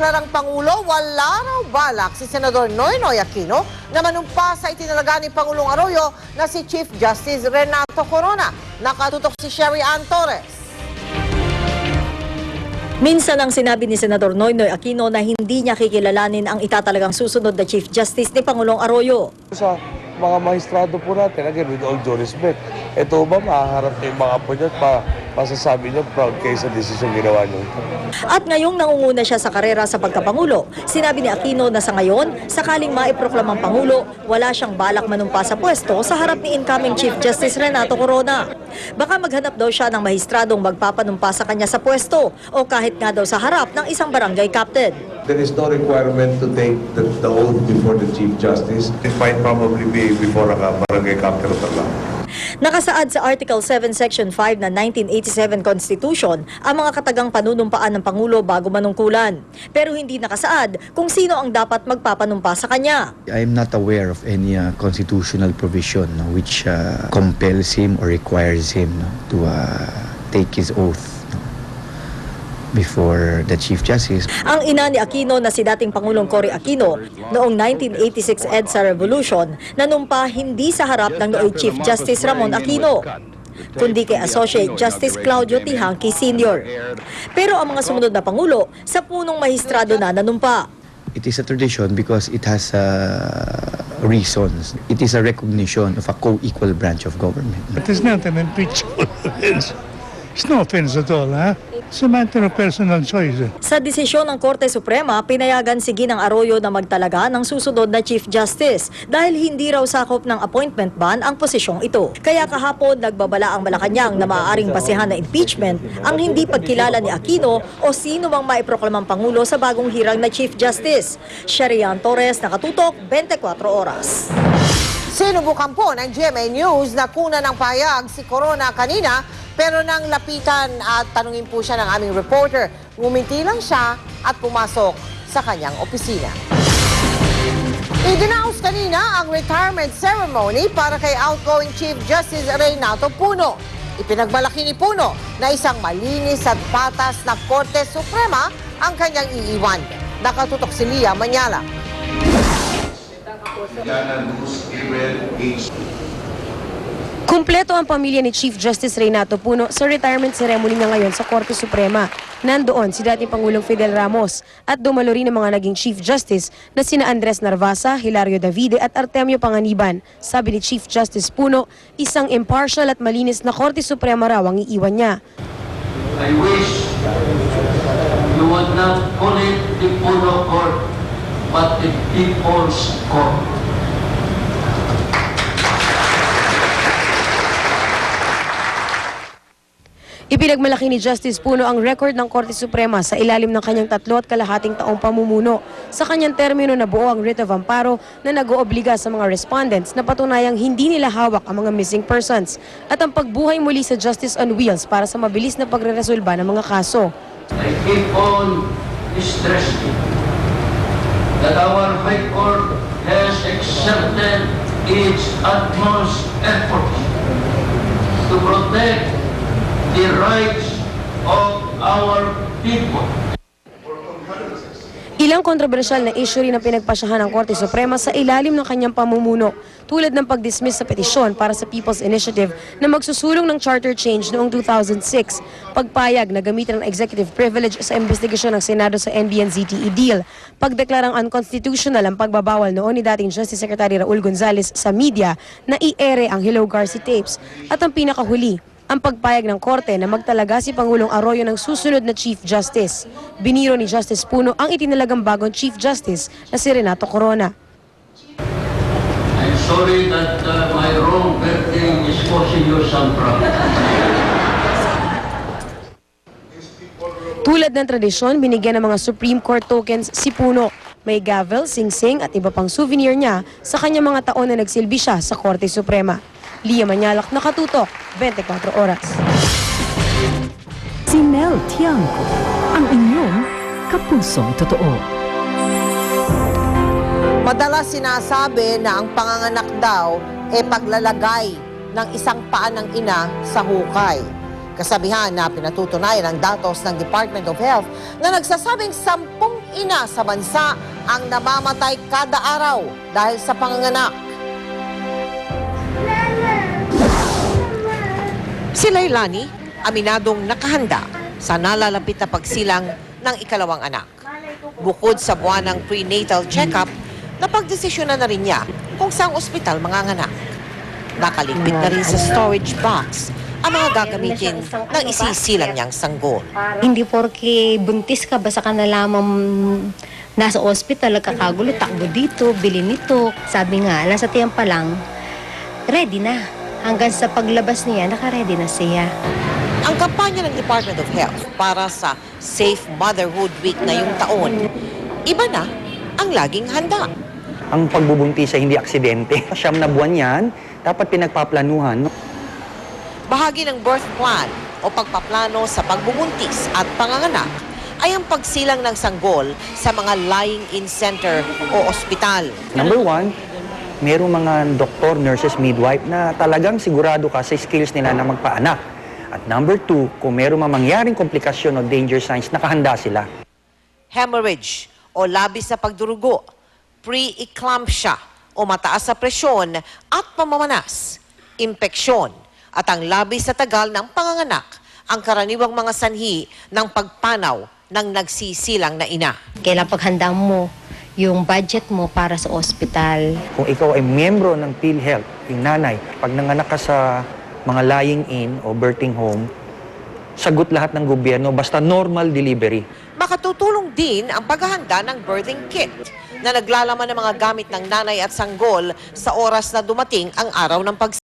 deklarang Pangulo, wala raw balak si Senador Noynoy Aquino na manumpa sa itinalaga ni Pangulong Arroyo na si Chief Justice Renato Corona. Nakatutok si Sherry Ann Torres. Minsan ang sinabi ni Senador Noynoy Aquino na hindi niya kikilalanin ang itatalagang susunod na Chief Justice ni Pangulong Arroyo. Sa mga maestrado po natin, again, with all due respect, ito ba mahaharap na yung mga apo niyo at masasabi niyo proud kayo sa desisyon ginawa niyo? At ngayong nangunguna siya sa karera sa pagkapangulo, sinabi ni Aquino na sa ngayon, sakaling maiproklamang Pangulo, wala siyang balak manumpa sa pwesto sa harap ni incoming Chief Justice Renato Corona. Baka maghanap daw siya ng mahistradong magpapanumpa sa kanya sa pwesto o kahit nga daw sa harap ng isang barangay captain. There is no requirement to take the oath before the Chief Justice. It might probably be before a barangay captain of lang. Nakasaad sa Article 7, Section 5 ng 1987 Constitution ang mga katagang panunumpaan ng Pangulo bago manungkulan. Pero hindi nakasaad kung sino ang dapat magpapanumpa sa kanya. I am not aware of any constitutional provision which compels him or requires him to take his oath before the Chief Justice. Ang ina ni Aquino na si dating Pangulong Cory Aquino noong 1986 EDSA Revolution nanumpa hindi sa harap ng nooy Chief Justice Ramon Aquino, kundi kay Associate Justice Claudio Tihanqui Sr. Pero ang mga sumunod na Pangulo sa punong mahistrado na nanumpa. It is a tradition because it has reasons. It is a recognition of a co-equal branch of government. It is not an impeachable offense. It's no offense at all, huh? It's a matter of personal choice. Sa desisyon ng Korte Suprema, pinayagan si Ginang Arroyo na magtalaga ng susunod na Chief Justice dahil hindi raw sakop ng appointment ban ang posisyong ito. Kaya kahapon nagbabala ang Malacanang na maaaring basehan na impeachment ang hindi pagkilala ni Aquino o sino mang maiproklamang Pangulo sa bagong hirang na Chief Justice. Sherry Ann Torres, Nakatutok, 24 Oras. Sinubukan po ng GMA News na kuna ng pahayag si Corona kanina, pero nang lapitan at tanungin po siya ng aming reporter, ngumiti lang siya at pumasok sa kanyang opisina. Idinaos kanina ang retirement ceremony para kay outgoing Chief Justice Renato Puno. Ipinagmalaki ni Puno na isang malinis at patas na Korte Suprema ang kanyang iiwan. Nakatutok si Lia Manyala. Kumpleto ang pamilya ni Chief Justice Renato Puno sa retirement ceremony niya ngayon sa Korte Suprema. Nandoon si dating Pangulong Fidel Ramos at dumalo rin ang mga naging Chief Justice na sina Andres Narvasa, Hilario Davide at Artemio Panganiban. Sabi ni Chief Justice Puno, isang impartial at malinis na Korte Suprema raw ang iiwan niya. I wish you would not call it the Puno Court, but the People's Court. Ipinagmalaki ni Justice Puno ang record ng Korte Suprema sa ilalim ng kanyang 3 1/2 taong pamumuno. Sa kanyang termino na buo ang writ of amparo na nag-oobliga sa mga respondents na patunayang hindi nila hawak ang mga missing persons at ang pagbuhay muli sa Justice on Wheels para sa mabilis na pagreresolba ng mga kaso. I keep on stressing that our High Court has exerted its utmost efforts to protect the rights of our people. Ilang kontrobersyal na issue rin ang pinagpasyahan ng Korte Suprema sa ilalim ng kanyang pamumuno, tulad ng pag-dismiss sa petisyon para sa People's Initiative na magsusulong ng charter change noong 2006, pagpayag na gamitin ang executive privilege sa investigasyon ng Senado sa NBN-ZTE deal, pagdeklarang unconstitutional ang pagbabawal noon ni dating Justice Secretary Raul Gonzales sa media na i-ere ang Hello Garci tapes, at ang pinakahuli, ang pagpayag ng Korte na magtalaga si Pangulong Arroyo ng susunod na Chief Justice. Biniro ni Justice Puno ang itinalagang bagong Chief Justice na si Renato Corona. I'm sorry that my wrong wording is causing you some trouble. Tulad ng tradisyon, binigyan ng mga Supreme Court tokens si Puno. May gavel, sing-sing at iba pang souvenir niya sa kanyang mga taon na nagsilbi siya sa Korte Suprema. Lia Manyalak, Nakatutok, 24 Oras. Si Nel Tiangco, ang inyong kapusong totoo. Madalas sinasabi na ang panganganak daw ay paglalagay ng isang paa ng ina sa hukay. Kasabihan na pinatutunayan ng datos ng Department of Health na nagsasabing 10 ina sa bansa ang namamatay kada araw dahil sa panganganak. Si Lailani, aminadong nakahanda sa nalalapit na pagsilang ng ikalawang anak. Bukod sa buwanang prenatal check-up, napagdesisyonan na rin niya kung saang ospital manganganak. Nakaligpit na rin sa storage box ang mga gagamitin ng isisilang niyang sanggol. Hindi porke buntis ka, basta ka na lamang nasa ospital, nagkakagulo, takbo dito, bili nito. Sabi nga, nasa tiyan pa lang, ready na. Hanggang sa paglabas niya, naka-ready na siya. Ang kampanya ng Department of Health para sa Safe Motherhood Week ngayong taon, iba na ang laging handa. Ang pagbubuntis ay hindi aksidente. 9 na buwan yan, dapat pinagpaplanuhan. Bahagi ng birth plan o pagpaplano sa pagbubuntis at panganganak ay ang pagsilang ng sanggol sa mga lying-in center o ospital. Number 1, merong mga doktor, nurses, midwife na talagang sigurado ka sa skills nila na magpaanak. At number 2, kung merong mangyaring komplikasyon o danger signs, nakahanda sila. Hemorrhage o labis na pagdurugo, pre-eclampsia o mataas na presyon at pamamanas, impeksyon at ang labis na tagal ng panganganak ang karaniwang mga sanhi ng pagpanaw ng nagsisilang na ina. Kailangan paghanda mo yung budget mo para sa ospital. Kung ikaw ay miyembro ng PhilHealth, yung nanay, pag nanganak ka sa mga lying-in o birthing home, sagot lahat ng gobyerno basta normal delivery. Makatutulong din ang paghahanda ng birthing kit na naglalaman ng mga gamit ng nanay at sanggol sa oras na dumating ang araw ng pagsilang.